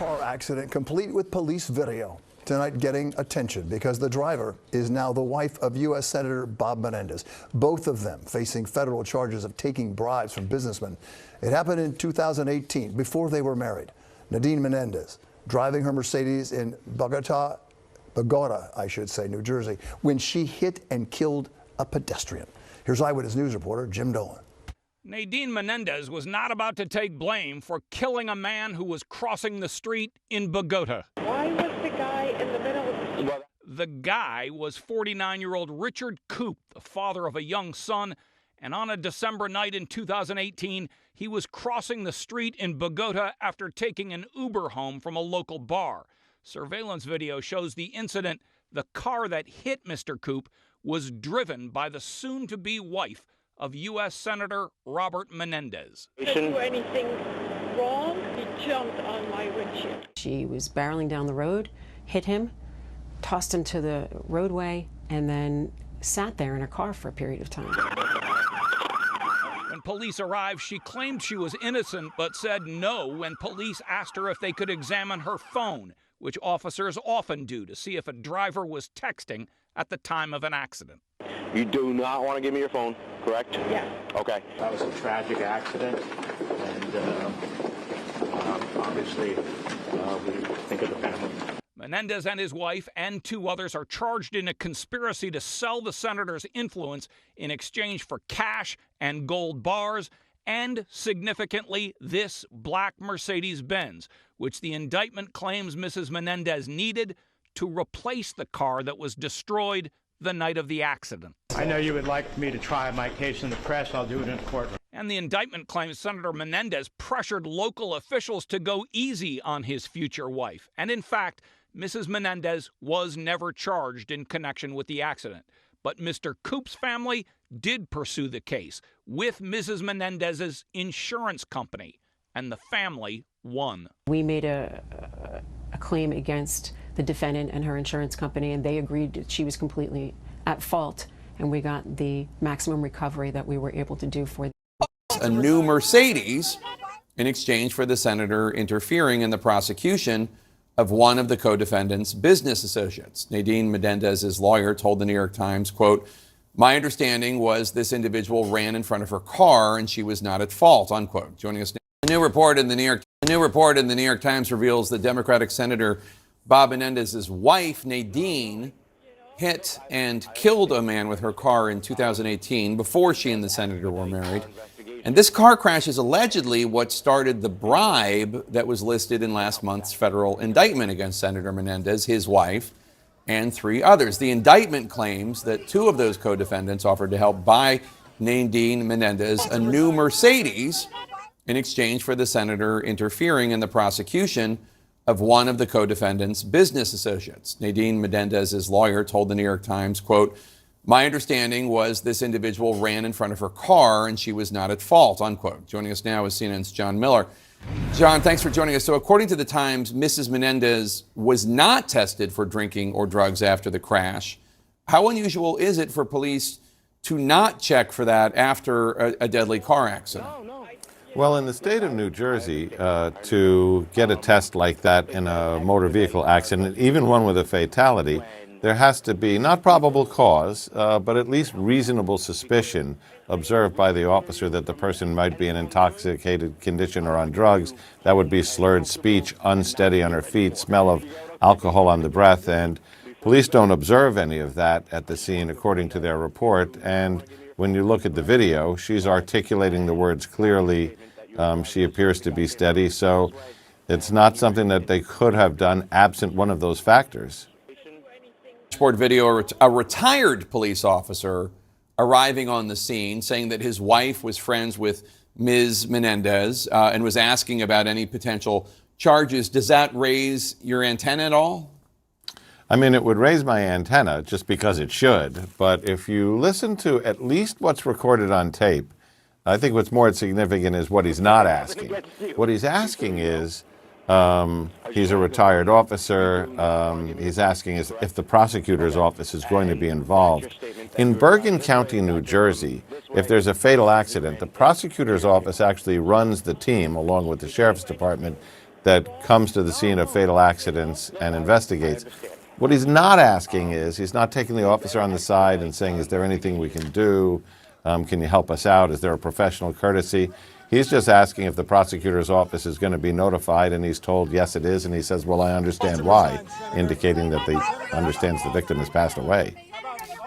car accident complete with police video. Tonight getting attention because the driver is now the wife of U.S. Senator Bob Menendez. Both of them facing federal charges of taking bribes from businessmen. It happened in 2018, before they were married. Nadine Menendez driving her Mercedes in Bogota, New Jersey, when she hit and killed a pedestrian. Here's Eyewitness News reporter Jim Dolan. Nadine Menendez was not about to take blame for killing a man who was crossing the street in Bogota. Why was the guy in the middle of the street? The guy was 49-year-old Richard Koop, the father of a young son, and on a December night in 2018, he was crossing the street in Bogota after taking an Uber home from a local bar. Surveillance video shows the incident. The car that hit Mr. Koop was driven by the soon-to-be wife of U.S. Senator Robert Menendez. Didn't do anything wrong. He jumped on my windshield. She was barreling down the road, hit him, tossed him to the roadway, and then sat there in her car for a period of time. When police arrived, she claimed she was innocent, but said no when police asked her if they could examine her phone, which officers often do to see if a driver was texting at the time of an accident. You do not want to give me your phone, correct? Yeah. Okay. That was a tragic accident, and obviously we think of the family. Menendez and his wife and two others are charged in a conspiracy to sell the senator's influence in exchange for cash and gold bars and, significantly, this black Mercedes-Benz, which the indictment claims Mrs. Menendez needed to replace the car that was destroyed the night of the accident. I know you would like me to try my case in the press. I'll do it in the courtroom. And the indictment claims Senator Menendez pressured local officials to go easy on his future wife. And in fact, Mrs. Menendez was never charged in connection with the accident. But Mr. Koop's family did pursue the case with Mrs. Menendez's insurance company, and the family won. We made a claim against the defendant and her insurance company, and they agreed that she was completely at fault, and we got the maximum recovery that we were able to do for a new Mercedes in exchange for the senator interfering in the prosecution of one of the co-defendants' business associates. Nadine Menendez's lawyer told the New York Times, quote, "My understanding was this individual ran in front of her car and she was not at fault," unquote. Joining us now, a new report in the New York Times reveals that Democratic Senator Bob Menendez's wife, Nadine, hit and killed a man with her car in 2018 before she and the senator were married. And this car crash is allegedly what started the bribe that was listed in last month's federal indictment against Senator Menendez, his wife, and three others. The indictment claims that two of those co-defendants offered to help buy Nadine Menendez a new Mercedes in exchange for the senator interfering in the prosecution of one of the co-defendants' business associates. Nadine Menendez's lawyer told the New York Times, quote, "My understanding was this individual ran in front of her car and she was not at fault," unquote. Joining us now is CNN's John Miller. John, thanks for joining us. So according to the Times, Mrs. Menendez was not tested for drinking or drugs after the crash. How unusual is it for police to not check for that after a deadly car accident? Well, in the state of New Jersey, to get a test like that in a motor vehicle accident, even one with a fatality, there has to be not probable cause, but at least reasonable suspicion observed by the officer that the person might be in intoxicated condition or on drugs. That would be slurred speech, unsteady on her feet, smell of alcohol on the breath, and police don't observe any of that at the scene, according to their report. And when you look at the video, she's articulating the words clearly. She appears to be steady, so it's not something that they could have done absent one of those factors. Sport video, a retired police officer arriving on the scene saying that his wife was friends with Ms. Menendez and was asking about any potential charges. Does that raise your antenna at all? I mean, it would raise my antenna just because it should. But if you listen to at least what's recorded on tape, I think what's more significant is what he's not asking. What he's asking is, he's a retired officer. He's asking if the prosecutor's office is going to be involved. In Bergen County, New Jersey, if there's a fatal accident, the prosecutor's office actually runs the team along with the sheriff's department that comes to the scene of fatal accidents and investigates. What he's not asking is, he's not taking the officer on the side and saying, is there anything we can do? Can you help us out? Is there a professional courtesy? He's just asking if the prosecutor's office is going to be notified, and he's told, yes, it is, and he says, well, I understand why, indicating that he understands the victim has passed away.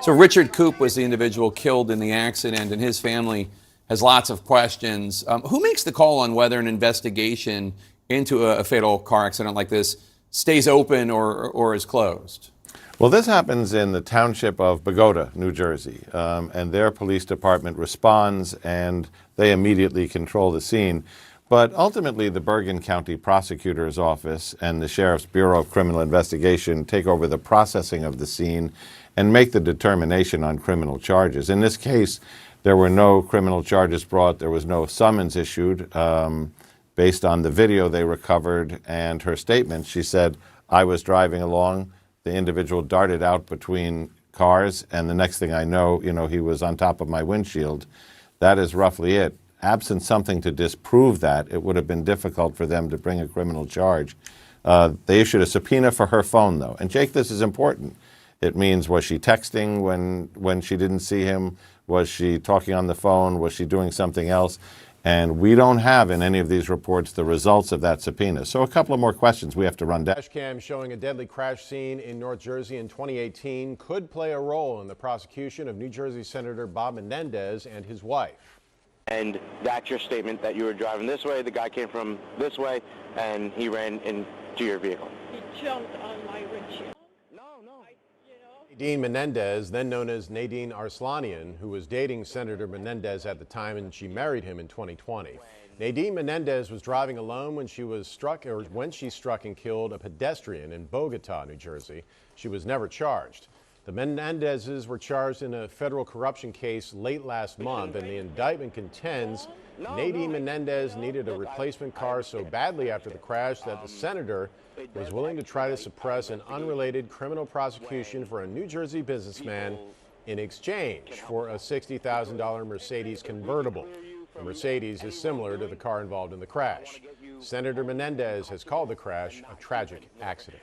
So Richard Koop was the individual killed in the accident, and his family has lots of questions. Who makes the call on whether an investigation into a fatal car accident like this stays open or is closed? Well, this happens in the township of Bogota, New Jersey, and their police department responds, and they immediately control the scene. But ultimately, the Bergen County Prosecutor's Office and the Sheriff's Bureau of Criminal Investigation take over the processing of the scene and make the determination on criminal charges. In this case, there were no criminal charges brought. There was no summons issued. Based on the video they recovered and her statement, she said, I was driving along. The individual darted out between cars, and the next thing I know, he was on top of my windshield. That is roughly it. Absent something to disprove that, it would have been difficult for them to bring a criminal charge. They issued a subpoena for her phone, though. And Jake, this is important. It means, was she texting when she didn't see him? Was she talking on the phone? Was she doing something else? And we don't have in any of these reports the results of that subpoena. So a couple of more questions we have to run down. Dash cam showing a deadly crash scene in North Jersey in 2018 could play a role in the prosecution of New Jersey Senator Bob Menendez and his wife. And that's your statement, that you were driving this way, the guy came from this way, and he ran into your vehicle. He jumped on my windshield. Nadine Menendez, then known as Nadine Arslanian, who was dating Senator Menendez at the time, and she married him in 2020. Nadine Menendez was driving alone when she struck and killed a pedestrian in Bogota, New Jersey. She was never charged. The Menendezes were charged in a federal corruption case late last month, and the indictment contends Nadine Menendez needed a replacement car so badly after the crash that the senator was willing to try to suppress an unrelated criminal prosecution for a New Jersey businessman in exchange for a $60,000 Mercedes convertible. The Mercedes is similar to the car involved in the crash. Senator Menendez has called the crash a tragic accident.